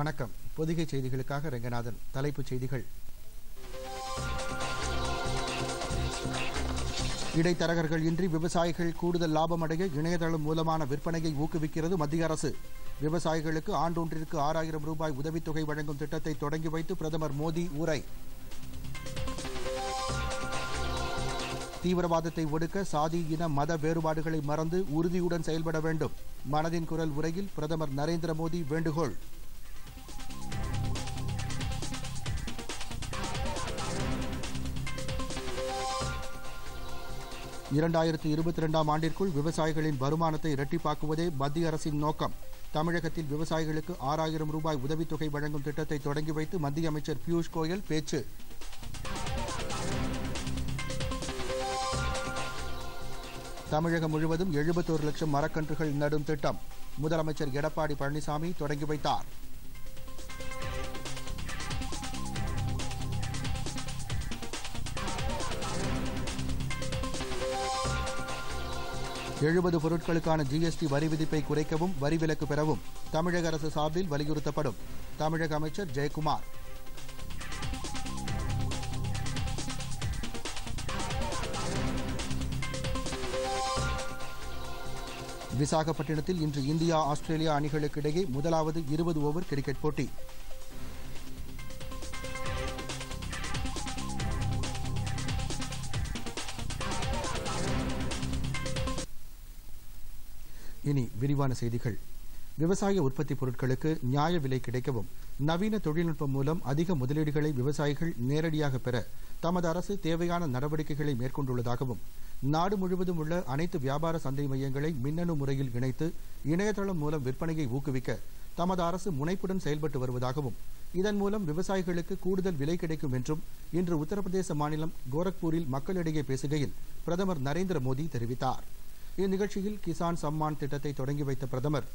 வணக்கம். பொதிகை செய்திகளுக்காக ரங்கநாதன். தலைப்புச் செய்திகள். இடைத்தரகர்கள் இன்றி விவசாயிகள் கூடுதல் லாபம் அடைய இணையதளம் மூலமான விற்பனையை ஊக்குவிக்கிறது மத்திய அரசு. விவசாயிகளுக்கு ஆண்டொன்றிற்கு 6000 ரூபாய் உதவித்தொகை வழங்கும் திட்டத்தை தொடங்கி வைத்து பிரதமர் மோடி உரை. தீவிரவாதத்தை ஒடுக்க சாதி, இன, மத வேறுபாடுகளை மறந்து உறுதியுடன் செயல்பட வேண்டும். மனதின் குரல் உரையில் பிரதமர் நரேந்திர மோடி வேண்டுகோள். ஆண்டிற்குள் விவசாயிகளின் வருமானத்தை இரட்டிப்பாக்குவதே மத்திய அரசின் நோக்கம். தமிழகத்தில் விவசாயிகளுக்கு 6000 ரூபாய் உதவித்தொகை வழங்கும் திட்டத்தை தொடங்கி வைத்து மத்திய அமைச்சர் பியூஷ் கோயல் பேச்சு. தமிழகம் முழுவதும் 71 லட்சம் மரக்கன்றுகள் நடும் திட்டம் முதலமைச்சர் எடப்பாடி பழனிசாமி தொடங்கி வைத்தார். எழுபது பொருட்களுக்கான GST வரி விதிப்பை குறைக்கவும் வரி விலக்கு பெறவும் தமிழக அரசு சார்பில் வலியுறுத்தப்படும். தமிழக அமைச்சர் ஜெயக்குமார். விசாகப்பட்டினத்தில் இன்று இந்தியா ஆஸ்திரேலியா அணிகளுக்கு இடையே முதலாவது 20 ஓவர் கிரிக்கெட் போட்டி. இனி விரிவான செய்திகள். விவசாய உற்பத்தி பொருட்களுக்கு நியாய விலை கிடைக்கவும் நவீன தொழில்நுட்பம் மூலம் அதிக முதலீடுகளை விவசாயிகள் நேரடியாக பெற தமது அரசு தேவையான நடவடிக்கைகளை மேற்கொண்டுள்ளதாகவும் நாடு முழுவதும் உள்ள அனைத்து வியாபார சந்தை மையங்களை மின்னணு முறையில் இணைத்து இணையதளம் மூலம் விற்பனையை ஊக்குவிக்க தமது அரசு முனைப்புடன் செயல்பட்டு வருவதாகவும் இதன் மூலம் விவசாயிகளுக்கு கூடுதல் விலை கிடைக்கும் என்றும் இன்று உத்தரப்பிரதேச மாநிலம் கோரக்பூரில் மக்களிடையே பேசுகையில் பிரதமர் நரேந்திர மோடி தெரிவித்தார். இந்நிகழ்ச்சியில் கிசான் சம்மான் திட்டத்தை தொடங்கி வைத்த பிரதமர்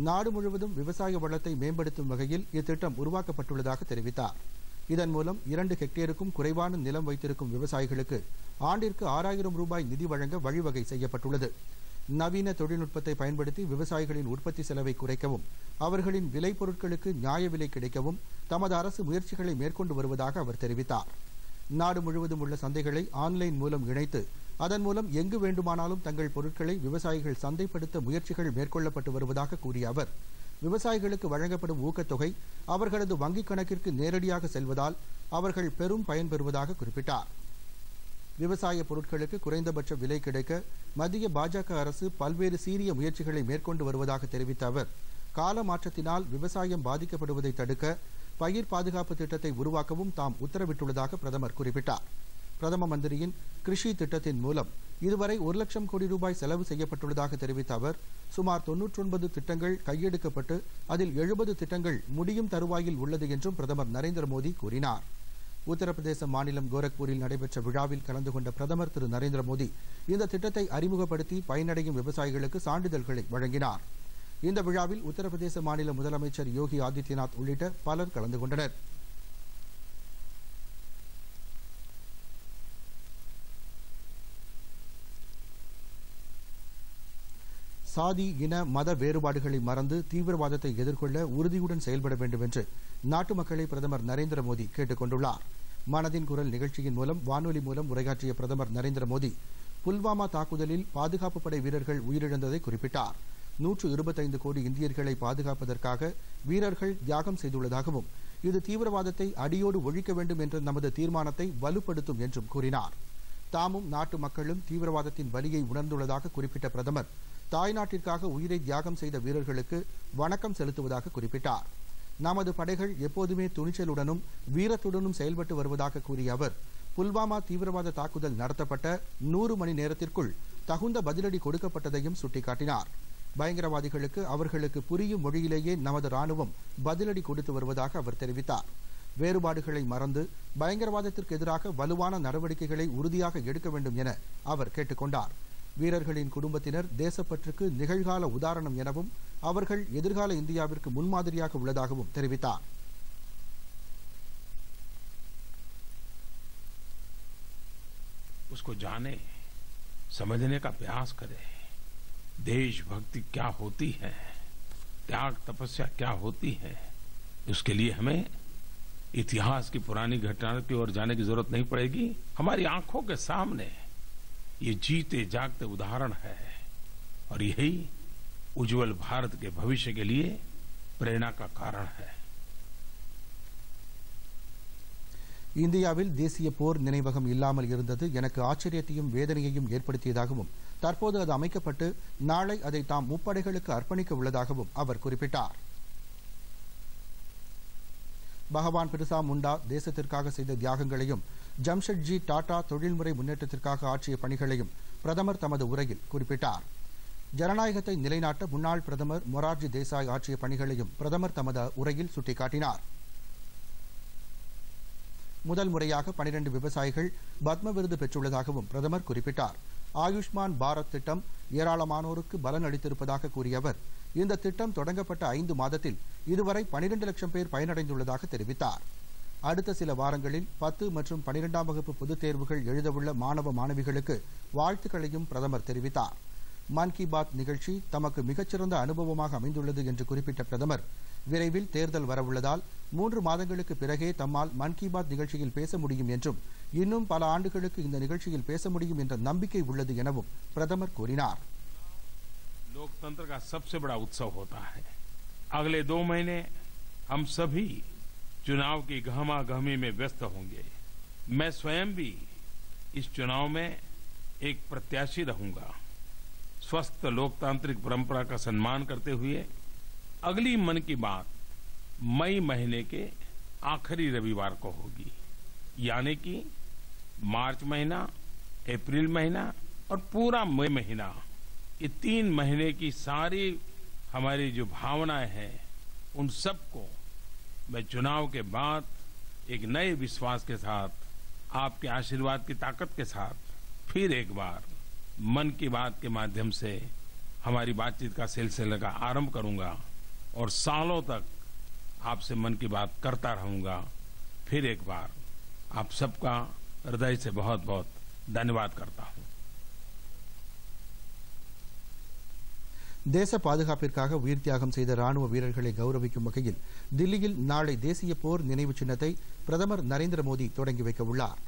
நாடு முழுவதும் விவசாய வளத்தை மேம்படுத்தும் வகையில் இத்திட்டம் உருவாக்கப்பட்டுள்ளதாக தெரிவித்தார். இதன் மூலம் 2 ஹெக்டேருக்கும் குறைவான நிலம் வைத்திருக்கும் விவசாயிகளுக்கு ஆண்டிற்கு 6000 ரூபாய் நிதி வழங்க வழிவகை செய்யப்பட்டுள்ளது. நவீன தொழில்நுட்பத்தை பயன்படுத்தி விவசாயிகளின் உற்பத்தி செலவை குறைக்கவும் அவர்களின் விளைபொருட்களுக்கு நியாய விலை கிடைக்கவும் தமது அரசு முயற்சிகளை மேற்கொண்டு வருவதாக அவர் தெரிவித்தார். நாடு முழுவதும் உள்ள சந்தைகளை ஆன்லைன் மூலம் இணைத்து அதன் மூலம் எங்கு வேண்டுமானாலும் தங்கள் பொருட்களை விவசாயிகள் சந்தைப்படுத்த முயற்சிகள் மேற்கொள்ளப்பட்டு வருவதாக கூறிய அவர் விவசாயிகளுக்கு வழங்கப்படும் ஊக்கத்தொகை அவர்களது வங்கிக் கணக்கிற்கு நேரடியாக செல்வதால் அவர்கள் பெரும் பயன்பெறுவதாக குறிப்பிட்டார். விவசாய பொருட்களுக்கு குறைந்தபட்ச விலை கிடைக்க மத்திய பாஜக அரசு பல்வேறு சீரிய முயற்சிகளை மேற்கொண்டு வருவதாக தெரிவித்த அவர் கால மாற்றத்தினால் விவசாயம் பாதிக்கப்படுவதை தடுக்க பயிர் பாதுகாப்பு திட்டத்தை உருவாக்கவும் தாம் உத்தரவிட்டுள்ளதாக பிரதமர் குறிப்பிட்டார். பிரதம மந்திரியின் கிருஷி திட்டத்தின் மூலம் இதுவரை 1 லட்சம் கோடி ரூபாய் செலவு செய்யப்பட்டுள்ளதாக தெரிவித்த அவர் சுமார் 99 திட்டங்கள் கையெடுக்கப்பட்டு அதில் 70 திட்டங்கள் முடியும் தருவாயில் உள்ளது என்றும் பிரதமர் நரேந்திர மோடி கூறினார். உத்தரப்பிரதேச மாநிலம் கோரக்பூரில் நடைபெற்ற விழாவில் கலந்து கொண்ட பிரதமர் திரு நரேந்திர மோடி இந்த திட்டத்தை அறிமுகப்படுத்தி பயனடையும் விவசாயிகளுக்கு சான்றிதழ்களை வழங்கினார். இந்த விழாவில் உத்தரப்பிரதேச மாநில முதலமைச்சர் யோகி ஆதித்யநாத் உள்ளிட்ட பலர் கலந்து கொண்டனர். சாதி, இன, மத வேறுபாடுகளை மறந்து தீவிரவாதத்தை எதிர்கொள்ள உறுதியுடன் செயல்பட வேண்டும் என்று நாட்டு மக்களை பிரதமர் நரேந்திர மோடி கேட்டுக் கொண்டுள்ளார். மனதின் குரல் நிகழ்ச்சியின் மூலம் வானொலி மூலம் உரையாற்றிய பிரதமர் நரேந்திர மோடி புல்வாமா தாக்குதலில் பாதுகாப்பு படை வீரர்கள் உயிரிழந்ததை குறிப்பிட்டார். 125 கோடி இந்தியர்களை பாதுகாப்பதற்காக வீரர்கள் தியாகம் செய்துள்ளதாகவும் இது தீவிரவாதத்தை அடியோடு ஒழிக்க வேண்டும் என்ற நமது தீர்மானத்தை வலுப்படுத்தும் என்றும் கூறினார். தாமும் நாட்டு மக்களும் தீவிரவாதத்தின் வலியை உணர்ந்துள்ளதாக குறிப்பிட்ட பிரதமர் தாய்நாட்டிற்காக உயிரை தியாகம் செய்த வீரர்களுக்கு வணக்கம் செலுத்துவதாக குறிப்பிட்டார். நமது படைகள் எப்போதுமே துணிச்சலுடனும் வீரத்துடனும் செயல்பட்டு வருவதாக கூறிய அவர் புல்வாமா தீவிரவாத தாக்குதல் நடத்தப்பட்ட 100 மணி நேரத்திற்குள் தகுந்த பதிலடி கொடுக்கப்பட்டதையும் சுட்டிக்காட்டினார். பயங்கரவாதிகளுக்கு அவர்களுக்கு புரியும் மொழியிலேயே நமது ராணுவம் பதிலடி கொடுத்து வருவதாக அவர் தெரிவித்தார். வேறுபாடுகளை மறந்து பயங்கரவாதத்திற்கு எதிராக வலுவான நடவடிக்கைகளை உறுதியாக எடுக்க வேண்டும் என அவர் கேட்டுக் கொண்டார். வீரர்களின் குடும்பத்தினர் தேசப்பற்றுக்கு நிகழ்கால உதாரணம் எனவும் அவர்கள் எதிர்கால இந்தியாவிற்கு முன்மாதிரியாக உள்ளதாகவும் தெரிவித்தார். उसको जाने, समझने का प्रयास करें। देशभक्ति क्या होती है, त्याग तपस्या क्या होती है, उसके लिए हमें इतिहास की पुरानी घटनाओं की ओर जाने की जरूरत नहीं पड़ेगी। हमारी आंखों के सामने ये जीते जागते उदाहरण है और यही उज्जवल भारत के भविष्य के लिए प्रेरणा का कारण है। இந்தியாவில் தேசிய போர் நினைவகம் இல்லாமல் இருந்தது எனக்கு ஆச்சரியத்தையும் வேதனையையும் ஏற்படுத்தியதாகவும் தற்போது அது அமைக்கப்பட்டு நாளை அதை தாம் முப்படைகளுக்கு அர்ப்பணிக்க உள்ளதாகவும் அவர் குறிப்பிட்டார். பகவான் பிர்சா முண்டா தேசத்திற்காக செய்த தியாகங்களையும் ஜம்ஷெட்ஜி டாடா தொழில்முறை முன்னேற்றத்திற்காக ஆற்றிய பணிகளையும் பிரதமர் தமது உரையில் குறிப்பிட்டார். ஜனநாயகத்தை நிலைநாட்ட முன்னாள் பிரதமர் மொரார்ஜி தேசாய் ஆற்றிய பணிகளையும் பிரதமர் தமது உரையில் சுட்டிக்காட்டினார். முதல் முறையாக 12 விவசாயிகள் பத்ம விருது பெற்றுள்ளதாகவும் பிரதமர் குறிப்பிட்டார். ஆயுஷ்மான் பாரத் திட்டம் ஏராளமானோருக்கு பலன் அளித்திருப்பதாக கூறிய அவர் இந்த திட்டம் தொடங்கப்பட்ட 5 மாதத்தில் இதுவரை 12 லட்சம் பேர் பயனடைந்துள்ளதாக தெரிவித்தார். அடுத்த சில வாரங்களில் 10 மற்றும் 12ஆம் வகுப்பு பொதுத் தேர்வுகள் எழுதவுள்ள மாணவ மாணவிகளுக்கு வாழ்த்துக்களையும் பிரதமர் தெரிவித்தார். மன் கி பாத் நிகழ்ச்சி தமக்கு மிகச்சிறந்த அனுபவமாக அமைந்துள்ளது என்று குறிப்பிட்ட பிரதமர் விரைவில் தேர்தல் வரவுள்ளதால் 3 மாதங்களுக்கு பிறகே தம்மால் மன் கி பாத் நிகழ்ச்சியில் பேச முடியும் என்றும் இன்னும் பல ஆண்டுகளுக்கு இந்த நிகழ்ச்சியில் பேச முடியும் என்ற நம்பிக்கை உள்ளது எனவும் பிரதமர் கூறினார். लोकतंत्र का सबसे बड़ा उत्सव होता है। अगले 2 महीने हम सभी चुनाव की गहमा-गहमी में व्यस्त होंगे। मैं स्वयं भी इस चुनाव में एक प्रत्याशी रहूंगा। स्वस्थ लोकतांत्रिक परंपरा का सम्मान करते हुए अगली मन की बात मई महीने के आखिरी रविवार को होगी, यानी कि मार्च महीना, अप्रैल महीना और पूरा मई महीना, ये 3 महीने की सारी हमारी जो भावनाएं हैं उन सबको मैं चुनाव के बाद एक नए विश्वास के साथ, आपके आशीर्वाद की ताकत के साथ फिर एक बार मन की बात के माध्यम से हमारी बातचीत का सिलसिला का आरंभ करूंगा और सालों तक आपसे मन की बात करता रहूंगा। फिर एक बार आप सबका हृदय से बहुत बहुत धन्यवाद करता हूं। தேச பாதுகாப்பிற்காக உயிர் தியாகம் செய்த ராணுவ வீரர்களை கௌரவிக்கும் வகையில் தில்லியில் நாளை தேசிய போர் நினைவு சின்னத்தை பிரதமர் நரேந்திர மோடி தொடங்கி வைக்க உள்ளார்.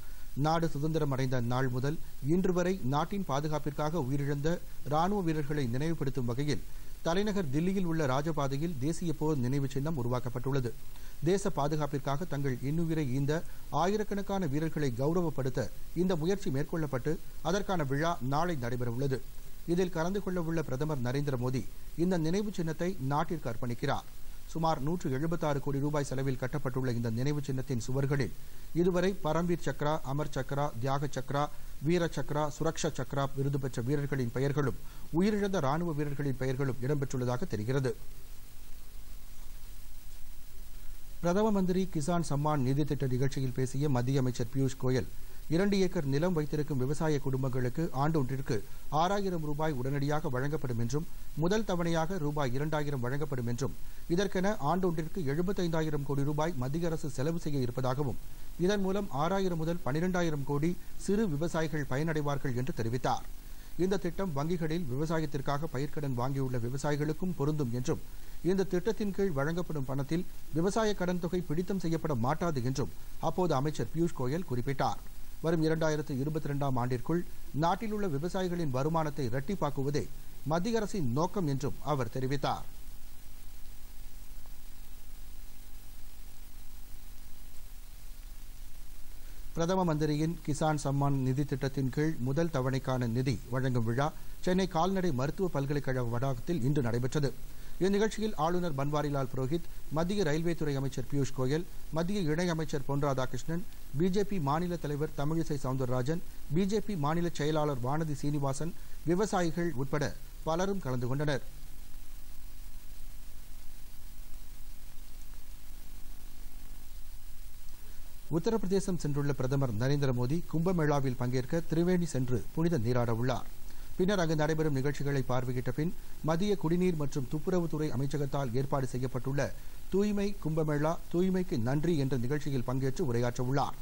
நாடு சுதந்திரம் அடைந்த நாள் முதல் இன்று வரை நாட்டின் பாதுகாப்பிற்காக உயிரிழந்த ராணுவ வீரர்களை நினைவுபடுத்தும் வகையில் தலைநகர் தில்லியில் உள்ள ராஜபாதையில் தேசிய போர் நினைவு சின்னம் உருவாக்கப்பட்டுள்ளது. தேச பாதுகாப்பிற்காக தங்கள் இன்னுயிரை ஈந்த ஆயிரக்கணக்கான வீரர்களை கௌரவப்படுத்த இந்த முயற்சி மேற்கொள்ளப்பட்டு அதற்கான விழா நாளை நடைபெறவுள்ளது. இதில் கலந்து கொள்ள உள்ள பிரதமர் நரேந்திர மோடி இந்த நினைவு சின்னத்தை நாட்டிற்கு அர்ப்பணிக்கிறார். சுமார் 176 கோடி ரூபாய் செலவில் கட்டப்பட்டுள்ள இந்த நினைவு சின்னத்தின் சுவர்களில் இதுவரை பரம்வீர் சக்ரா, அமர் சக்ரா, தியாக சக்ரா, வீர சக்ரா, சுரக்ஷா சக்ரா விருது பெற்ற வீரர்களின் பெயர்களும் உயிரிழந்த ராணுவ வீரர்களின் பெயர்களும் இடம்பெற்றுள்ளதாக தெரிகிறது. பிரதம மந்திரி கிசான் சம்மான் நிதி திட்ட நிகழ்ச்சியில் பேசிய மத்திய அமைச்சர் பியூஷ் கோயல் 2 ஏக்கர் நிலம் வைத்திருக்கும் விவசாய குடும்பங்களுக்கு ஆண்டொன்றிற்கு 6000 ரூபாய் உடனடியாக வழங்கப்படும் என்றும் முதல் தவணையாக ரூபாய் 2000 வழங்கப்படும் என்றும் இதற்கென ஆண்டொன்றிற்கு 75,000 கோடி ரூபாய் மத்திய அரசு செலவு செய்ய இருப்பதாகவும் இதன் மூலம் 6000 முதல் 12,000 கோடி சிறு விவசாயிகள் பயனடைவார்கள் என்று தெரிவித்தார். இந்த திட்டம் வங்கிகளில் விவசாயத்திற்காக பயிர்க்கடன் வாங்கியுள்ள விவசாயிகளுக்கும் பொருந்தும் என்றும் இந்த திட்டத்தின் கீழ் வழங்கப்படும் பணத்தில் விவசாய கடன் தொகை பிடித்தம் செய்யப்பட மாட்டாது என்றும் அப்போது அமைச்சர் பியூஷ் கோயல் குறிப்பிட்டார். வரும் 2022ஆம் ஆண்டிற்குள் நாட்டில் உள்ள விவசாயிகளின் வருமானத்தை இரட்டிப்பாக்குவதே மத்திய அரசின் நோக்கம் என்றும் அவர் தெரிவித்தார். பிரதம மந்திரியின் கிசான் சம்மான் நிதி திட்டத்தின் கீழ் முதல் தவணைக்கான நிதி வழங்கும் விழா சென்னை கால்நடை மருத்துவ பல்கலைக்கழக வளாகத்தில் இன்று நடைபெற்றது. இந்நிகழ்ச்சியில் ஆளுநர் பன்வாரிலால் புரோஹித், மத்திய ரயில்வே துறை அமைச்சர் பியூஷ் கோயல், மத்திய இணையமைச்சர் பொன் ராதாகிருஷ்ணன், பிஜேபி மாநில தலைவர் தமிழிசை சவுந்தரராஜன், பிஜேபி மாநில செயலாளர் வானதி சீனிவாசன், விவசாயிகள் உட்பட பலரும் கலந்து கொண்டனர். உத்தரப்பிரதேசம் சென்றுள்ள பிரதமர் நரேந்திர மோடி கும்பமேளாவில் பங்கேற்க திரிவேணி சென்று புனித நீராட உள்ளார். பின்னர் அங்கு நடைபெறும் நிகழ்ச்சிகளை பார்வையிட்ட பின் மத்திய குடிநீர் மற்றும் துப்புரவுத்துறை அமைச்சகத்தால் ஏற்பாடு செய்யப்பட்டுள்ள தூய்மை கும்பமேளா தூய்மைக்கு நன்றி என்ற நிகழ்ச்சியில் பங்கேற்று உரையாற்ற உள்ளார்.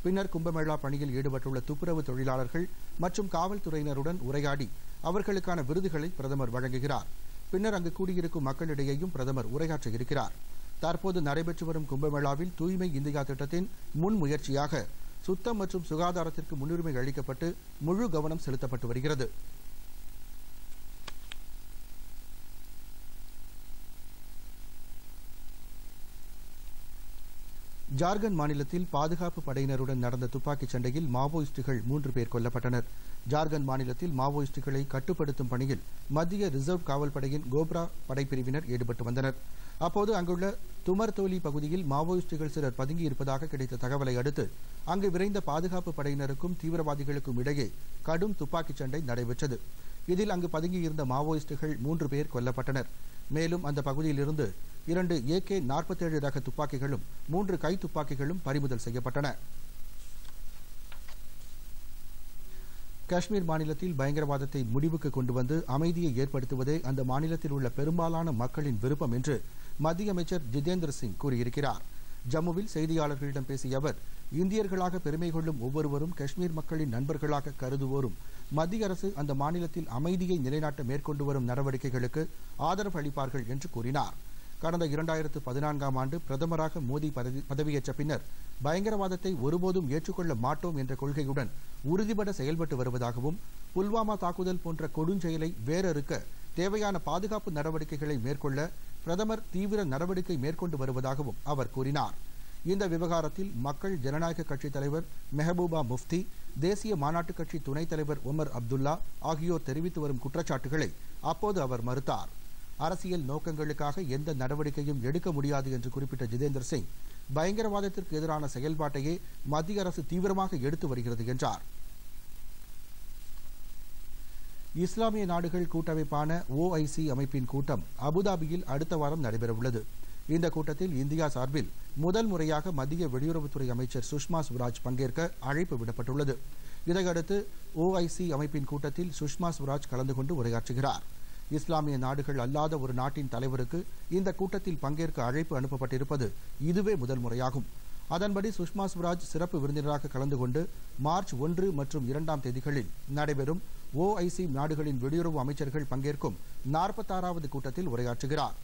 பின்னர் கும்பமேளா பணியில் ஈடுபட்டுள்ள துப்புரவு தொழிலாளர்கள் மற்றும் காவல்துறையினருடன் உரையாடி அவர்களுக்கான விருதுகளை பிரதமர் வழங்குகிறார். பின்னர் அங்கு கூடியிருக்கும் மக்களிடையேயும் பிரதமர் உரையாற்ற இருக்கிறார். தற்போது நடைபெற்று வரும் கும்பமேளாவில் தூய்மை இந்தியா திட்டத்தின் முன்முயற்சியாக சுத்தம் மற்றும் சுகாதாரத்திற்கு முன்னுரிமை அளிக்கப்பட்டு முழு கவனம் செலுத்தப்பட்டு வருகிறது. ஜார்க்கண்ட் மாநிலத்தில் பாதுகாப்பு படையினருடன் நடந்த துப்பாக்கிச் சண்டையில் மாவோயிஸ்டுகள் 3 பேர் கொல்லப்பட்டனர். ஜார்க்கண்ட் மாநிலத்தில் மாவோயிஸ்டுகளை கட்டுப்படுத்தும் பணியில் மத்திய ரிசர்வ் காவல் படையின் கோப்ரா படைப்பிரிவினர் ஈடுபட்டு வந்தனர். அப்போது அங்குள்ள துமர்தோலி பகுதியில் மாவோயிஸ்டுகள் சிலர் பதுங்கியிருப்பதாக கிடைத்த தகவலை அடுத்து அங்கு விரைந்த பாதுகாப்பு படையினருக்கும் தீவிரவாதிகளுக்கும் இடையே கடும் துப்பாக்கிச் சண்டை நடைபெற்றது. இதில் அங்கு பதுங்கியிருந்த மாவோயிஸ்டுகள் 3 பேர் கொல்லப்பட்டனர். மேலும் அந்த பகுதியிலிருந்து 2 AK-47 ரக துப்பாக்கிகளும் 3 கை துப்பாக்கிகளும் பறிமுதல் செய்யப்பட்டன. காஷ்மீர் மாநிலத்தில் பயங்கரவாதத்தை முடிவுக்கு கொண்டு வந்து அமைதியை ஏற்படுத்துவதே அந்த மாநிலத்தில் உள்ள பெரும்பாலான மக்களின் விருப்பம் என்று மத்திய அமைச்சர் ஜிதேந்திர சிங் கூறியிருக்கிறார். ஜம்முவில் செய்தியாளர்களிடம் பேசிய அவர், இந்தியர்களாக பெருமை கொள்ளும் ஒவ்வொருவரும் காஷ்மீர் மக்களின் நண்பர்களாக கருதுவோரும் மத்திய அரசு அந்த மாநிலத்தில் அமைதியை நிலைநாட்ட மேற்கொண்டு வரும் நடவடிக்கைகளுக்கு ஆதரவு அளிப்பார்கள் என்று கூறினார். கடந்த 2014ஆம் ஆண்டு பிரதமராக மோடி பதவியேற்ற பின்னர் பயங்கரவாதத்தை ஒருபோதும் ஏற்றுக்கொள்ள மாட்டோம் என்ற கொள்கையுடன் உறுதிபட செயல்பட்டு வருவதாகவும் புல்வாமா தாக்குதல் போன்ற கொடுஞ்செயலை வேரறுக்க தேவையான பாதுகாப்பு நடவடிக்கைகளை மேற்கொள்ள பிரதமர் தீவிர நடவடிக்கை மேற்கொண்டு வருவதாகவும் அவர் கூறினார். இந்த விவகாரத்தில் மக்கள் ஜனநாயக கட்சித் தலைவர் மெஹபூபா முஃப்தி, தேசிய மாநாட்டுக் கட்சி துணைத் தலைவர் ஒமர் அப்துல்லா ஆகியோர் தெரிவித்து வரும் குற்றச்சாட்டுகளை அப்போது அவர் மறுத்தார். அரசியல் நோக்கங்களுக்காக எந்த நடவடிக்கையும் எடுக்க முடியாது என்று குறிப்பிட்ட ஜிதேந்திர சிங், பயங்கரவாதத்திற்கு எதிரான செயல்பாட்டையே மத்திய அரசு தீவிரமாக எடுத்து வருகிறது என்றார். இஸ்லாமிய நாடுகள் கூட்டமைப்பான OIC அமைப்பின் கூட்டம் அபுதாபியில் அடுத்த வாரம் நடைபெறவுள்ளது. இந்த கூட்டத்தில் இந்தியா சார்பில் முதல் முறையாக மத்திய வெளியுறவுத்துறை அமைச்சர் சுஷ்மா ஸ்வராஜ் பங்கேற்க அழைப்பு விடப்பட்டுள்ளது. இதையடுத்து OIC அமைப்பின் கூட்டத்தில் சுஷ்மா ஸ்வராஜ் கலந்து கொண்டு உரையாற்றுகிறார். இஸ்லாமிய நாடுகள் அல்லாத ஒரு நாட்டின் தலைவருக்கு இந்த கூட்டத்தில் பங்கேற்க அழைப்பு அனுப்பப்பட்டிருப்பது இதுவே முதல் முறையாகும். அதன்படி சுஷ்மா ஸ்வராஜ் சிறப்பு விருந்தினராக கலந்து கொண்டு மார்ச் 1 மற்றும் 2ஆம் தேதிகளில் நடைபெறும் OIC நாடுகளின் வெளியுறவு அமைச்சர்கள் பங்கேற்கும் 46வது கூட்டத்தில் உரையாற்றுகிறார்.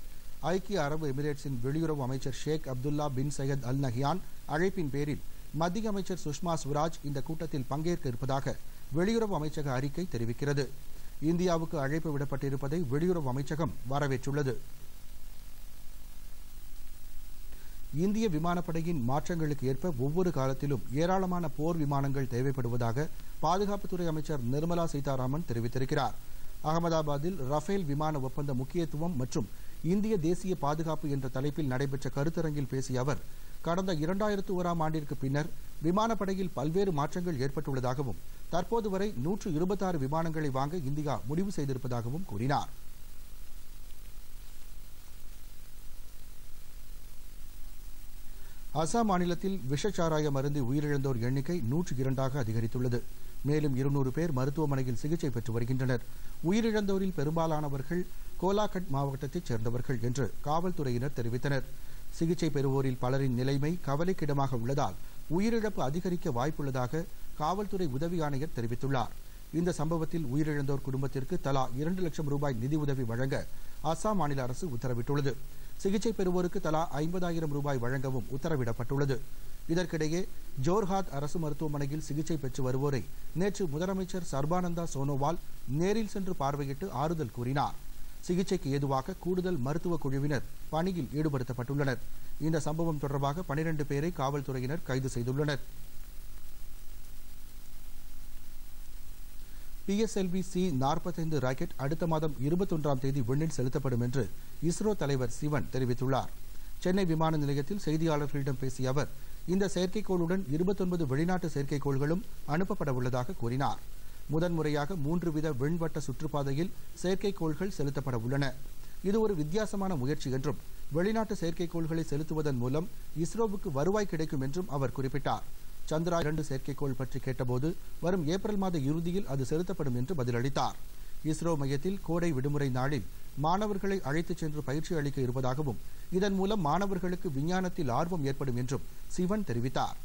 ஐக்கிய அரபு எமிரேட்ஸின் வெளியுறவு அமைச்சர் ஷேக் அப்துல்லா பின் சையத் அல் நஹ்யான் அழைப்பின் பேரில் மத்திய அமைச்சர் சுஷ்மா ஸ்வராஜ் இந்த கூட்டத்தில் பங்கேற்க இருப்பதாக வெளியுறவு அமைச்சக அறிக்கை தெரிவிக்கிறது. இந்தியாவுக்கு அழைப்பு விடப்பட்டிருப்பதை வெளியுறவு அமைச்சகம் வரவேற்றுள்ளது. இந்திய விமானப்படையின் மாற்றங்களுக்கு ஏற்ப ஒவ்வொரு காலத்திலும் ஏராளமான போர் விமானங்கள் தேவைப்படுவதாக பாதுகாப்புத்துறை அமைச்சர் நிர்மலா சீதாராமன் தெரிவித்திருக்கிறார். அகமதாபாத்தில் ரஃபேல் விமான ஒப்பந்த முக்கியத்துவம் மற்றும் இந்திய தேசிய பாதுகாப்பு என்ற தலைப்பில் நடைபெற்ற கருத்தரங்கில் பேசிய அவர், கடந்த 2001ஆம் ஆண்டிற்கு பின்னர் விமானப்படையில் பல்வேறு மாற்றங்கள் ஏற்பட்டுள்ளதாகவும் தற்போது வரை 126 விமானங்களை வாங்க இந்தியா முடிவு செய்திருப்பதாகவும் கூறினார். அசாம் மாநிலத்தில் விஷச்சாராயம் அருந்தி உயிரிழந்தோர் எண்ணிக்கை 102ஆக அதிகரித்துள்ளது. மேலும் 200 பேர் மருத்துவமனையில் சிகிச்சை பெற்று வருகின்றனர். உயிரிழந்தோரில் பெரும்பாலானவர்கள் கோலாகட் மாவட்டத்தைச் சேர்ந்தவர்கள் என்று காவல்துறையினர் தெரிவித்தனர். சிகிச்சை பெறுவோரில் பலரின் நிலைமை கவலைக்கிடமாக உள்ளதால் உயிரிழப்பு அதிகரிக்க வாய்ப்புள்ளதாக காவல்துறை உதவி ஆணையர் தெரிவித்துள்ளார். இந்த சம்பவத்தில் உயிரிழந்தோர் குடும்பத்திற்கு தலா 2 லட்சம் ரூபாய் நிதியுதவி வழங்க அசாம் மாநில அரசு உத்தரவிட்டுள்ளது. சிகிச்சை பெறுவோருக்கு தலா 50,000 ரூபாய் வழங்கவும் உத்தரவிடப்பட்டுள்ளது. இதற்கிடையே ஜோர்ஹாத் அரசு மருத்துவமனையில் சிகிச்சை பெற்று வருவோரை நேற்று முதலமைச்சர் சர்பானந்தா சோனோவால் நேரில் சென்று பார்வையிட்டு ஆறுதல் கூறினார். சிகிச்சைக்கு ஏதுவாக கூடுதல் மருத்துவ குழுவினர் பணியில் ஈடுபடுத்தப்பட்டுள்ளனர். இந்த சம்பவம் தொடர்பாக 12 பேரை காவல்துறையினர் கைது செய்துள்ளனர். PSLV C-45 ராக்கெட் அடுத்த மாதம் 21ஆம் தேதி விண்ணில் செலுத்தப்படும் என்று இஸ்ரோ தலைவர் சிவன் தெரிவித்துள்ளார். சென்னை விமான நிலையத்தில் செய்தியாளர்களிடம் பேசிய அவர், இந்த செயற்கைக்கோளுடன் 29 வெளிநாட்டு செயற்கைக்கோள்களும் அனுப்பப்பட உள்ளதாக கூறினார். முதன்முறையாக 3 வித விண்வட்ட சுற்றுப்பாதையில் செயற்கைக்கோள்கள் செலுத்தப்பட உள்ளன. இது ஒரு வித்தியாசமான முயற்சி என்றும் வெளிநாட்டு செயற்கைக்கோள்களை செலுத்துவதன் மூலம் இஸ்ரோவுக்கு வருவாய் கிடைக்கும் என்றும் அவர் குறிப்பிட்டார். சந்திராயன் 2 செயற்கைக்கோள் பற்றி கேட்டபோது வரும் ஏப்ரல் மாத இறுதியில் அது செலுத்தப்படும் என்று பதிலளித்தார். இஸ்ரோ மையத்தில் கோடை விடுமுறை நாளில் மாணவர்களை அழைத்துச் சென்று பயிற்சி அளிக்க இருப்பதாகவும் இதன் மூலம் மாணவர்களுக்கு விஞ்ஞானத்தில் ஆர்வம் ஏற்படும் என்றும் சிவன் தெரிவித்தார்.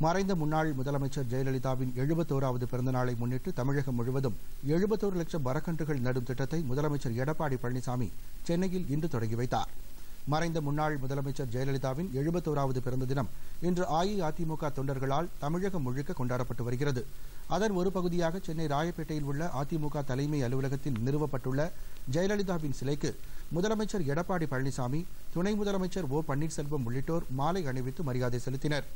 மறைந்த முன்னாள் முதலமைச்சர் ஜெயலலிதாவின் 71வது பிறந்த நாளை முன்னிட்டு தமிழகம் முழுவதும் 71 லட்சம் மரக்கன்றுகள் நடும் திட்டத்தை முதலமைச்சர் எடப்பாடி பழனிசாமி சென்னையில் இன்று தொடங்கி வைத்தார். மறைந்த முன்னாள் முதலமைச்சர் ஜெயலலிதாவின் 71வது பிறந்த தினம் இன்று அஇஅதிமுக தொண்டர்களால் தமிழகம் முழுக்க கொண்டாடப்பட்டு வருகிறது. அதன் ஒரு பகுதியாக சென்னை ராயப்பேட்டையில் உள்ள அதிமுக தலைமை அலுவலகத்தில் நிறுவப்பட்டுள்ள ஜெயலலிதாவின் சிலைக்கு முதலமைச்சர் எடப்பாடி பழனிசாமி, துணை முதலமைச்சர் ஓ பன்னீர்செல்வம் உள்ளிட்டோர் மாலை அணிவித்து மரியாதை செலுத்தினர்.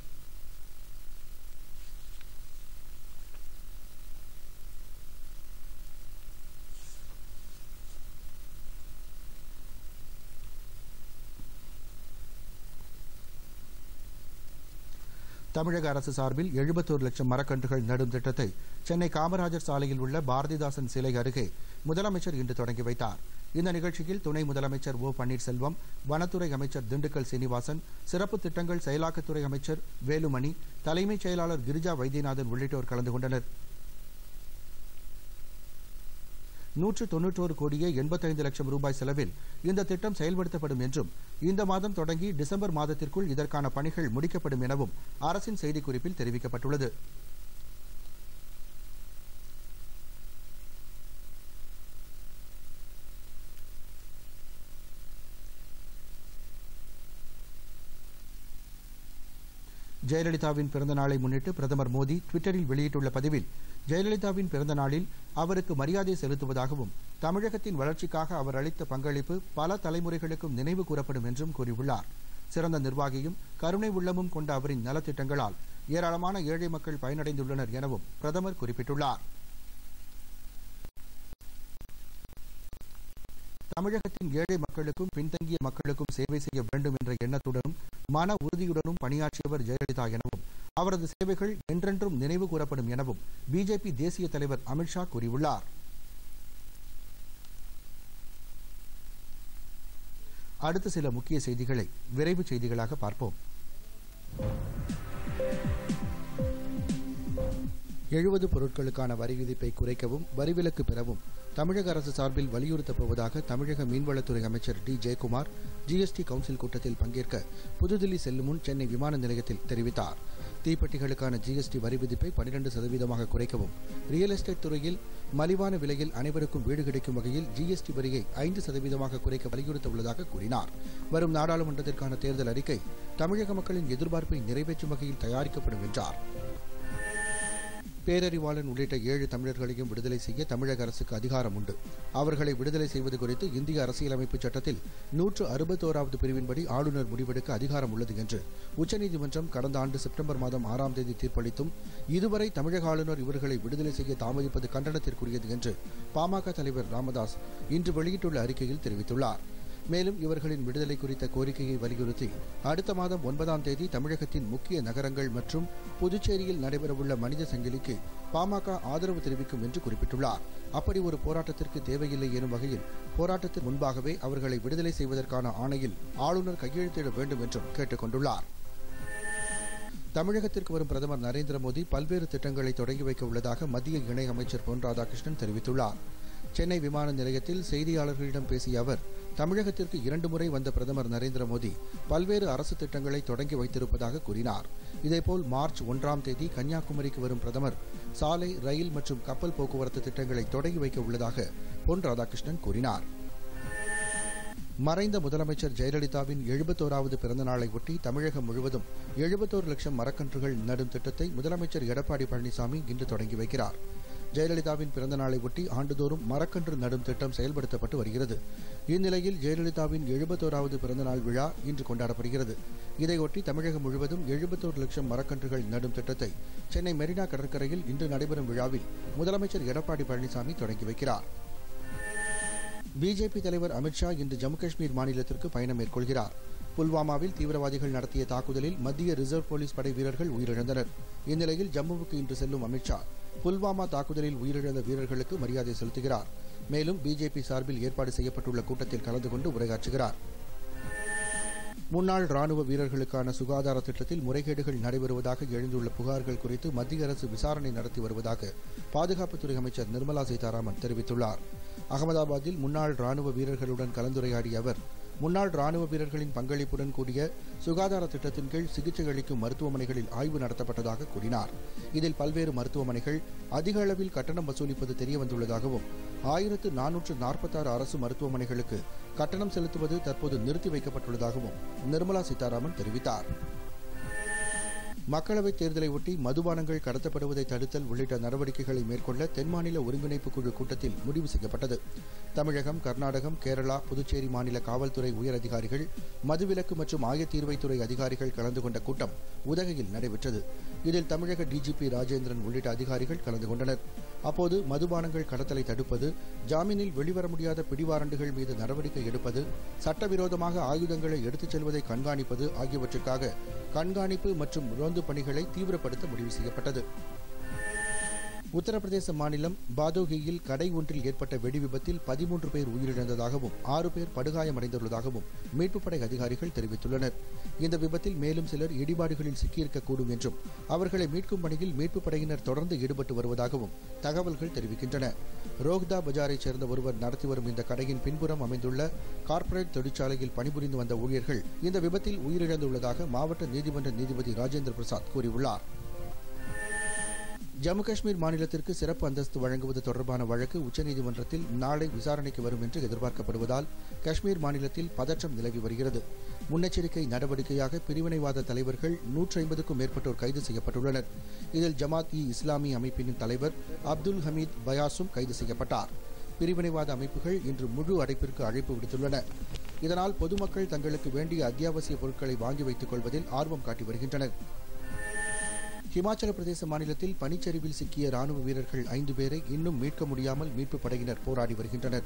தமிழக அரசு சார்பில் 71 லட்சம் மரக்கன்றுகள் நடும் திட்டத்தை சென்னை காமராஜர் சாலையில் உள்ள பாரதிதாசன் சிலை அருகே முதலமைச்சர் இன்று தொடங்கி வைத்தார். இந்த நிகழ்ச்சியில் துணை முதலமைச்சர் ஓ பன்னீர்செல்வம், வனத்துறை அமைச்சர் திண்டுக்கல் சீனிவாசன், சிறப்பு திட்டங்கள் செயலாக்கத்துறை அமைச்சர் வேலுமணி, தலைமைச் செயலாளர் கிரிஜா வைத்தியநாதன் உள்ளிட்டோர் கலந்து கொண்டனர். 191 கோடியே 85 லட்சம் ரூபாய் செலவில் இந்த திட்டம் செயல்படுத்தப்படும் என்றும் இந்த மாதம் தொடங்கி டிசம்பர் மாதத்திற்குள் இதற்கான பணிகள் முடிக்கப்படும் எனவும் அரசின் செய்திக்குறிப்பில் தெரிவிக்கப்பட்டுள்ளது. ஜெயலலிதாவின் பிறந்த நாளை முன்னிட்டு பிரதமர் மோடி டுவிட்டரில் வெளியிட்டுள்ள பதிவில், ஜெயலலிதாவின் பிறந்த நாளில் அவருக்கு மரியாதை செலுத்துவதாகவும் தமிழகத்தின் வளர்ச்சிக்காக அவர் அளித்த பங்களிப்பு பல தலைமுறைகளுக்கும் நினைவு கூறப்படும் என்றும் கூறியுள்ளார். சிறந்த நிர்வாகியும் கருணை உள்ளமும் கொண்ட அவரின் நலத்திட்டங்களால் ஏராளமான ஏழை மக்கள் பயனடைந்துள்ளனர் எனவும் பிரதமர் குறிப்பிட்டுள்ளார். தமிழகத்தின் ஏழை மக்களுக்கும் பின்தங்கிய மக்களுக்கும் சேவை செய்ய வேண்டும் என்ற எண்ணத்துடனும் மன உறுதியுடனும் பணியாற்றியவர் ஜெயலலிதா எனவும் அவரது சேவைகள் என்றென்றும் நினைவு கூறப்படும் எனவும் பிஜேபி தேசிய தலைவர் அமித்ஷா கூறியுள்ளார். அடுத்த சில முக்கிய செய்திகளை விரைவு செய்திகளாக பார்ப்போம். 70 பொருட்களுக்கான வரி விதிப்பை குறைக்கவும் வரிவிலக்கு பெறவும் தமிழக அரசு சார்பில் வலியுறுத்தப் போவதாக தமிழக மீன்வளத்துறை அமைச்சர் டி ஜெயக்குமார் ஜிஎஸ்டி கவுன்சில் கூட்டத்தில் பங்கேற்க புதுதில்லி செல்லும் முன் சென்னை விமான நிலையத்தில் தெரிவித்தார். தீப்பெட்டிகளுக்கான ஜிஎஸ்டி வரி விதிப்பை 12% குறைக்கவும், ரியல் எஸ்டேட் துறையில் மலிவான விலையில் அனைவருக்கும் வீடு கிடைக்கும் வகையில் ஜிஎஸ்டி வரியை 5% குறைக்க வலியுறுத்த உள்ளதாக கூறினார். வரும் நாடாளுமன்றத்திற்கான தேர்தல் அறிக்கை தமிழக மக்களின் எதிர்பார்ப்பை நிறைவேற்றும் வகையில் தயாரிக்கப்படும் என்றார். பேரறிவாளன் உள்ளிட்ட 7 தமிழர்களையும் விடுதலை செய்ய தமிழக அரசுக்கு அதிகாரம் உண்டு. அவர்களை விடுதலை செய்வது குறித்து இந்திய அரசியலமைப்பு சட்டத்தில் 161வது பிரிவின்படி ஆளுநர் முடிவெடுக்க அதிகாரம் உள்ளது என்று உச்சநீதிமன்றம் கடந்த ஆண்டு செப்டம்பர் மாதம் 6ஆம் தேதி தீர்ப்பளித்தும் இதுவரை தமிழக ஆளுநர் இவர்களை விடுதலை செய்ய தாமதிப்பது கண்டனத்திற்குரியது என்று பாமக தலைவர் ராமதாஸ் இன்று வெளியிட்டுள்ள அறிக்கையில் தெரிவித்துள்ளார். மேலும் இவர்களின் விடுதலை குறித்த கோரிக்கையை வலியுறுத்தி அடுத்த மாதம் 9ஆம் தேதி தமிழகத்தின் முக்கிய நகரங்கள் மற்றும் புதுச்சேரியில் நடைபெறவுள்ள மனித சங்கிலிக்கு பாமக ஆதரவு தெரிவிக்கும் என்று குறிப்பிட்டுள்ளார். அப்படி ஒரு போராட்டத்திற்கு தேவையில்லை எனும் வகையில் போராட்டத்திற்கு முன்பாகவே அவர்களை விடுதலை செய்வதற்கான ஆணையில் ஆளுநர் கையெழுத்திட வேண்டும் என்றும் கேட்டுக் கொண்டுள்ளார். தமிழகத்திற்கு வரும் பிரதமர் நரேந்திர மோடி பல்வேறு திட்டங்களை தொடங்கி வைக்க உள்ளதாக மத்திய இணையமைச்சர் பொன் ராதாகிருஷ்ணன் தெரிவித்துள்ளார். சென்னை விமான நிலையத்தில் செய்தியாளர்களிடம் பேசிய அவர், தமிழகத்திற்கு 2 முறை வந்த பிரதமர் நரேந்திர மோடி பல்வேறு அரசு திட்டங்களை தொடங்கி வைத்திருப்பதாக கூறினார். இதேபோல் மார்ச் 1ஆம் தேதி கன்னியாகுமரிக்கு வரும் பிரதமர் சாலை, ரயில் மற்றும் கப்பல் போக்குவரத்து திட்டங்களை தொடங்கி வைக்க உள்ளதாக பொன் ராதாகிருஷ்ணன் கூறினார். மறைந்த முதலமைச்சர் ஜெயலலிதாவின் 71வது பிறந்த நாளை ஒட்டி தமிழகம் முழுவதும் 71 லட்சம் மரக்கன்றுகள் நடும் திட்டத்தை முதலமைச்சர் எடப்பாடி பழனிசாமி இன்று தொடங்கி வைக்கிறார். ஜெயலலிதாவின் பிறந்த நாளை ஒட்டி ஆண்டுதோறும் மரக்கன்று நடும் திட்டம் செயல்படுத்தப்பட்டு வருகிறது. இந்நிலையில் ஜெயலலிதாவின் 71வது பிறந்தநாள் விழா இன்று கொண்டாடப்படுகிறது. இதையொட்டி தமிழகம் முழுவதும் 71 லட்சம் மரக்கன்றுகள் நடும் திட்டத்தை சென்னை மெரினா கடற்கரையில் இன்று நடைபெறும் விழாவில் முதலமைச்சர் எடப்பாடி பழனிசாமி தொடங்கி வைக்கிறார். பிஜேபி தலைவர் அமித்ஷா இன்று ஜம்மு காஷ்மீர் மாநிலத்திற்கு பயணம் மேற்கொள்கிறார். புல்வாமாவில் தீவிரவாதிகள் நடத்திய தாக்குதலில் மத்திய ரிசர்வ் போலீஸ் படை வீரர்கள் உயிரிழந்தனர். இந்நிலையில் ஜம்முவுக்கு இன்று செல்லும் அமித்ஷா புல்வாமா தாக்குதலில் உயிரிழந்த வீரர்களுக்கு மரியாதை செலுத்துகிறார். மேலும் பிஜேபி சார்பில் ஏற்பாடு செய்யப்பட்டுள்ள கூட்டத்தில் கலந்து கொண்டு உரையாற்றுகிறார். முன்னாள் ராணுவ வீரர்களுக்கான சுகாதார திட்டத்தில் முறைகேடுகள் நடைபெறுவதாக எழுந்துள்ள புகார்கள் குறித்து மத்திய அரசு விசாரணை நடத்தி வருவதாக பாதுகாப்புத்துறை அமைச்சர் நிர்மலா சீதாராமன் தெரிவித்துள்ளார். அகமதாபாத்தில் முன்னாள் ராணுவ வீரர்களுடன் கலந்துரையாடிய அவர், முன்னாள் ராணுவ வீரர்களின் பங்களிப்புடன் கூடிய சுகாதார திட்டத்தின் கீழ் சிகிச்சை அளிக்கும் மருத்துவமனைகளில் ஆய்வு நடத்தப்பட்டதாக கூறினார். இதில் பல்வேறு மருத்துவமனைகள் அதிக அளவில் கட்டணம் வசூலிப்பது தெரியவந்துள்ளதாகவும் 1446 அரசு மருத்துவமனைகளுக்கு கட்டணம் செலுத்துவது தற்போது நிறுத்தி வைக்கப்பட்டுள்ளதாகவும் நிர்மலா சீதாராமன் தெரிவித்தார். மக்களவைத் தேர்தலை ஒட்டி மதுபானங்கள் கடத்தப்படுவதை தடுத்தல் உள்ளிட்ட நடவடிக்கைகளை மேற்கொள்ள தென்மாநில ஒருங்கிணைப்பு குழு கூட்டத்தில் முடிவு செய்யப்பட்டது. தமிழகம், கர்நாடகம், கேரளா, புதுச்சேரி மாநில காவல்துறை உயர் அதிகாரிகள், மதுவிலக்கு மற்றும் ஆயத்தீர்வைத்துறை அதிகாரிகள் கலந்து கொண்ட கூட்டம் உதகையில் நடைபெற்றது. இதில் தமிழக டிஜிபி ராஜேந்திரன் உள்ளிட்ட அதிகாரிகள் கலந்து கொண்டனர். அப்போது மதுபானங்கள் கடத்தலை தடுப்பது, ஜாமீனில் வெளிவர முடியாத பிடிவாரண்டுகள் மீது நடவடிக்கை எடுப்பது, சட்டவிரோதமாக ஆயுதங்களை எடுத்துச் செல்வதை கண்காணிப்பது ஆகியவற்றுக்காக கண்காணிப்பு மற்றும் ரோந்து பணிகளை தீவிரப்படுத்த முடிவு செய்யப்பட்டது. உத்தரப்பிரதேச மாநிலம் பாதோகியில் கடை ஒன்றில் ஏற்பட்ட வெடி விபத்தில் 13 பேர் உயிரிழந்ததாகவும் 6 பேர் படுகாயமடைந்துள்ளதாகவும் மீட்புப் படை அதிகாரிகள் தெரிவித்துள்ளனர். இந்த விபத்தில் மேலும் சிலர் இடிபாடுகளில் சிக்கியிருக்கக்கூடும் என்றும் அவர்களை மீட்கும் பணியில் மீட்புப் படையினர் தொடர்ந்து ஈடுபட்டு வருவதாகவும் தகவல்கள் தெரிவிக்கின்றன. ரோஹ்தா பஜாரைச் சேர்ந்த ஒருவர் நடத்தி வரும் இந்த கடையின் பின்புறம் அமைந்துள்ள கார்ப்பரேட் தொழிற்சாலையில் பணிபுரிந்து வந்த ஊழியர்கள் இந்த விபத்தில் உயிரிழந்துள்ளதாக மாவட்ட நீதிமன்ற நீதிபதி ராஜேந்திர பிரசாத் கூறியுள்ளார். ஜம்மு காஷ்மீர் மாநிலத்திற்கு சிறப்பு அந்தஸ்து வழங்குவது தொடர்பான வழக்கு உச்சநீதிமன்றத்தில் நாளை விசாரணைக்கு வரும் என்று எதிர்பார்க்கப்படுவதால் காஷ்மீர் மாநிலத்தில் பதற்றம் நிலவி வருகிறது. முன்னெச்சரிக்கை நடவடிக்கையாக பிரிவினைவாத தலைவர்கள் 150க்கும் மேற்பட்டோர் கைது செய்யப்பட்டுள்ளனர். இதில் ஜமாத்-இ-இஸ்லாமி அமைப்பின் தலைவர் அப்துல் ஹமீத் பயாசும் கைது செய்யப்பட்டார். பிரிவினைவாத அமைப்புகள் இன்று முழு அடைப்பிற்கு அழைப்பு விடுத்துள்ளன. இதனால் பொதுமக்கள் தங்களுக்கு வேண்டிய அத்தியாவசிய பொருட்களை வாங்கி வைத்துக் கொள்வதில் ஆர்வம் காட்டி வருகின்றனர். ஹிமாச்சல பிரதேச மாநிலத்தில் பனிச்சரிவில் சிக்கிய ராணுவ வீரர்கள் 5 பேரை இன்னும் மீட்க முடியாமல் மீட்புப் படையினர் போராடி வருகின்றனர்.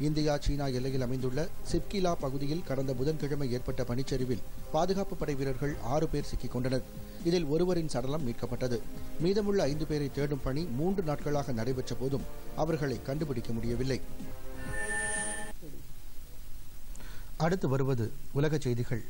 இந்தியா சீனா எல்லையில் அமைந்துள்ள சிப்கிலா பகுதியில் கடந்த புதன்கிழமை ஏற்பட்ட பனிச்சரிவில் பாதுகாப்பு படை வீரர்கள் 6 பேர் சிக்கிக் கொண்டனர். இதில் ஒருவரின் சடலம் மீட்கப்பட்டது. மீதமுள்ள 5 பேரை தேடும் பணி 3 நாட்களாக நடைபெற்ற போதும் அவர்களை கண்டுபிடிக்க முடியவில்லை. அடுத்து வருவது உலகச் செய்திகள்.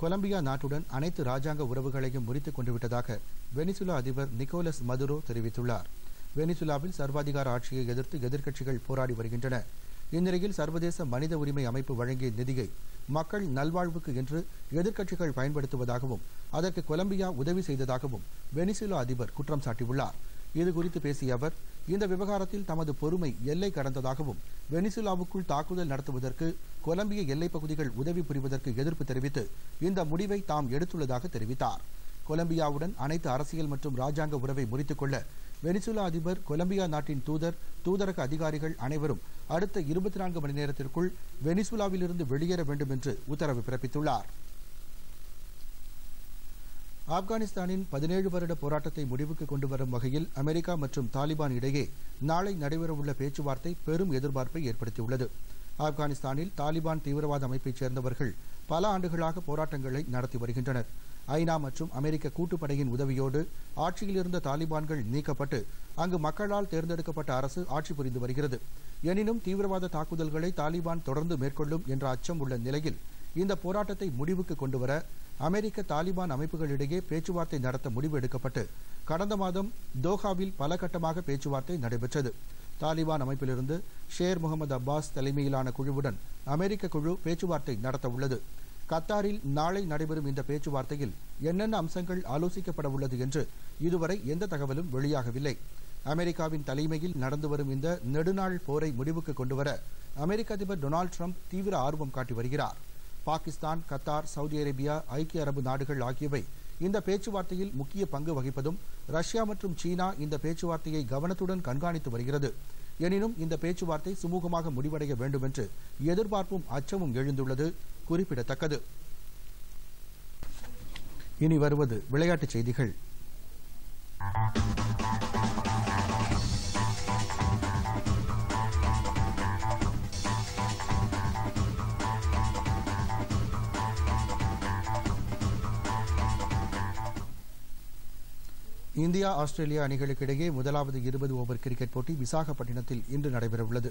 கொலம்பியா நாட்டுடன் அனைத்து ராஜாங்க உறவுகளையும் முறித்துக் கொண்டுவிட்டதாக வெனிசுலா அதிபர் நிக்கோலஸ் மதுரோ தெரிவித்துள்ளார். வெனிசுலாவில் சர்வாதிகார ஆட்சியை எதிர்த்து எதிர்க்கட்சிகள் போராடி வருகின்றன. இந்நிலையில் சர்வதேச மனித உரிமை அமைப்பு வழங்கிய நிதியை மக்கள் நல்வாழ்வுக்கு என்று எதிர்க்கட்சிகள் பயன்படுத்துவதாகவும் அதற்கு கொலம்பியா உதவி செய்ததாகவும் வெனிசுலா அதிபர் குற்றம் சாட்டியுள்ளார். இதுகுறித்து பேசிய அவர், இந்த விவகாரத்தில் தமது பொறுமை எல்லை கடந்ததாகவும் வெனிசுலாவுக்குள் தாக்குதல் நடத்துவதற்கு கொலம்பிய எல்லைப் பகுதிகள் உதவி புரிவதற்கு எதிர்ப்பு தெரிவித்து இந்த முடிவை தாம் எடுத்துள்ளதாக தெரிவித்தார். கொலம்பியாவுடன் அனைத்து அரசியல் மற்றும் ராஜாங்க உறவை முறித்துக் கொள்ள வெனிசுலா அதிபர், கொலம்பியா நாட்டின் தூதரக அதிகாரிகள் அனைவரும் அடுத்த 24 மணி நேரத்திற்குள் வெனிசுலாவிலிருந்து வெளியேற வேண்டும் என்று உத்தரவு பிறப்பித்துள்ளார். ஆப்கானிஸ்தானின் 17 வருட போராட்டத்தை முடிவுக்கு கொண்டுவரும் வகையில் அமெரிக்கா மற்றும் தாலிபான் இடையே நாளை நடைபெறவுள்ள பேச்சுவார்த்தை பெரும் எதிர்பார்ப்பை ஏற்படுத்தியுள்ளது. ஆப்கானிஸ்தானில் தாலிபான் தீவிரவாத அமைப்பைச் சேர்ந்தவர்கள் பல ஆண்டுகளாக போராட்டங்களை நடத்தி வருகின்றனர். ஐநா மற்றும் அமெரிக்க கூட்டுப்படையின் உதவியோடு ஆட்சியில் இருந்த தாலிபான்கள் நீக்கப்பட்டு அங்கு மக்களால் தேர்ந்தெடுக்கப்பட்ட அரசு ஆட்சி புரிந்து வருகிறது. எனினும் தீவிரவாத தாக்குதல்களை தாலிபான் தொடர்ந்து மேற்கொள்ளும் என்ற அச்சம் உள்ள நிலையில் இந்த போராட்டத்தை முடிவுக்கு கொண்டுவர அமெரிக்க தாலிபான் அமைப்புகளிடையே பேச்சுவார்த்தை நடத்த முடிவு எடுக்கப்பட்டு கடந்த மாதம் தோஹாவில் பல கட்டமாக பேச்சுவார்த்தை நடைபெற்றது. தாலிபான் அமைப்பிலிருந்து ஷேர் முகமது அப்பாஸ் தலைமையிலான குழுவுடன் அமெரிக்க குழு பேச்சுவார்த்தை நடத்த உள்ளது. கத்தாரில் நாளை நடைபெறும் இந்த பேச்சுவார்த்தையில் என்னென்ன அம்சங்கள் ஆலோசிக்கப்பட உள்ளது என்று இதுவரை எந்த தகவலும் வெளியாகவில்லை. அமெரிக்காவின் தலைமையில் நடந்து வரும் இந்த நெடுநாள் போரை முடிவுக்கு கொண்டுவர அமெரிக்க அதிபர் டொனால்டு ட்ரம்ப் தீவிர ஆர்வம் காட்டி வருகிறார். பாகிஸ்தான், கத்தார், சவுதி அரேபியா, ஐக்கிய அரபு நாடுகள் ஆகியவை இந்த பேச்சுவார்த்தையில் முக்கிய பங்கு வகிப்பதும் ரஷ்யா மற்றும் சீனா இந்த பேச்சுவார்த்தையை கவனத்துடன் கண்காணித்து வருகிறது. எனினும் இந்த பேச்சுவார்த்தை சுமூகமாக முடிவடைய வேண்டும் என்று எதிர்பார்ப்பும் அச்சமும் எழுந்துள்ளது குறிப்பிடத்தக்கது. இனி வருவது விளையாட்டுச் செய்திகள். இந்தியா, ஆஸ்திரேலியா அணிகளுக்கிடையே முதலாவது 20 ஓவர் கிரிக்கெட் போட்டி விசாகப்பட்டினத்தில் இன்று நடைபெறவுள்ளது.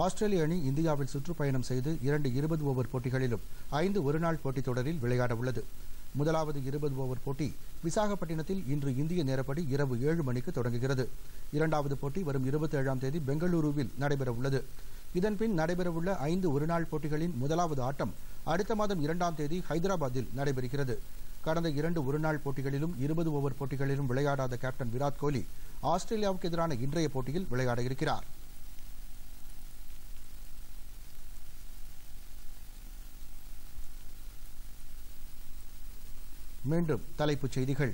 ஆஸ்திரேலிய அணி இந்தியாவில் சுற்றுப்பயணம் செய்து 2 20 ஓவர் போட்டிகளிலும் 5 ஒருநாள் போட்டித் தொடரில் விளையாட உள்ளது. முதலாவது 20 ஓவர் போட்டி விசாகப்பட்டினத்தில் இன்று இந்திய நேரப்படி இரவு 7 மணிக்கு தொடங்குகிறது. இரண்டாவது போட்டி வரும் 27ஆம் தேதி பெங்களூருவில் நடைபெறவுள்ளது. இதன்பின் நடைபெறவுள்ள 5 ஒருநாள் போட்டிகளின் முதலாவது ஆட்டம் அடுத்த மாதம் 2ஆம் தேதி ஹைதராபாத்தில் நடைபெறுகிறது. கடந்த 2 ஒருநாள் போட்டிகளிலும் 20 ஓவர் போட்டிகளிலும் விளையாடாத கேப்டன் விராட் கோலி ஆஸ்திரேலியாவுக்கு எதிரான இன்றைய போட்டியில் விளையாட இருக்கிறார். மீண்டும் தலைப்புச் செய்திகள்.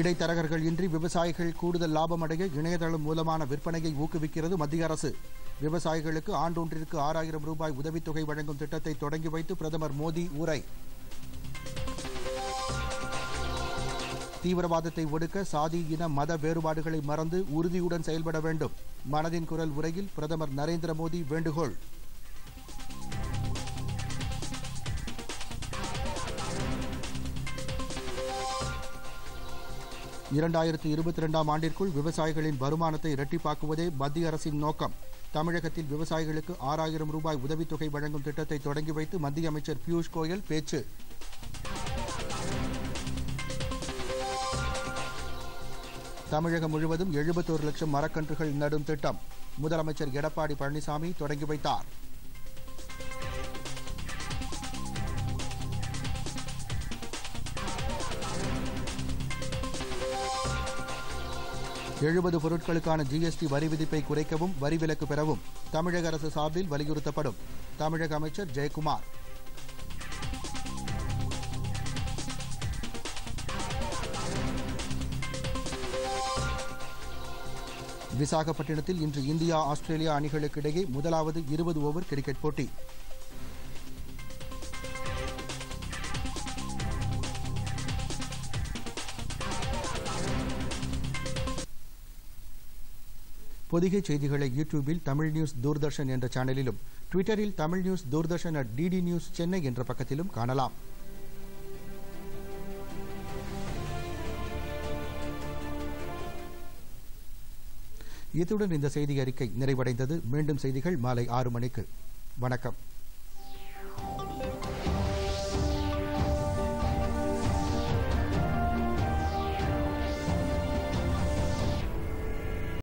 இடைத்தரகர்கள் இன்றி விவசாயிகள் கூடுதல் லாபம் அடைய இணையதளம் மூலமான விற்பனையை ஊக்குவிக்கிறது மத்திய அரசு. விவசாயிகளுக்கு ஆண்டொன்றிற்கு 6000 ரூபாய் உதவித்தொகை வழங்கும் திட்டத்தை தொடங்கி வைத்து பிரதமர் மோடி உரை. தீவிரவாதத்தை ஒடுக்க சாதி, இன, மத வேறுபாடுகளை மறந்து உறுதியுடன் செயல்பட வேண்டும். மனதின் குரல் உரையில் பிரதமர் நரேந்திர மோடி வேண்டுகோள். ஆண்டிற்குள் விவசாயிகளின் வருமானத்தை இரட்டிப்பாக்குவதே மத்திய அரசின் நோக்கம். தமிழகத்தில் விவசாயிகளுக்கு 6000 ரூபாய் உதவித்தொகை வழங்கும் திட்டத்தை தொடங்கி வைத்து மத்திய அமைச்சர் பியூஷ் கோயல் பேச்சு. தமிழகம் முழுவதும் 71 லட்சம் மரக்கன்றுகள் நடும் திட்டம் முதலமைச்சர் எடப்பாடி பழனிசாமி தொடங்கி வைத்தார். எழுபது பொருட்களுக்கான GST வரி விதிப்பை குறைக்கவும் வரி விலக்கு பெறவும் தமிழக அரசு சார்பில் வலியுறுத்தப்படும். தமிழக அமைச்சர் ஜெயக்குமார். விசாகப்பட்டினத்தில் இன்று இந்தியா ஆஸ்திரேலியா அணிகளுக்கு இடையே முதலாவது 20 ஓவர் கிரிக்கெட் போட்டி. பொதிகை செய்திகளை யூடியூபில் தமிழ் நியூஸ் தூர்தர்ஷன் என்ற சேனலிலும், ட்விட்டரில் Tamil news Doordarshan @DD news Chennai என்ற பக்கத்திலும் காணலாம். இத்துடன் இந்த செய்தி அறிக்கை நிறைவடைந்தது. மீண்டும் செய்திகள் மாலை 6 மணிக்கு. வணக்கம்.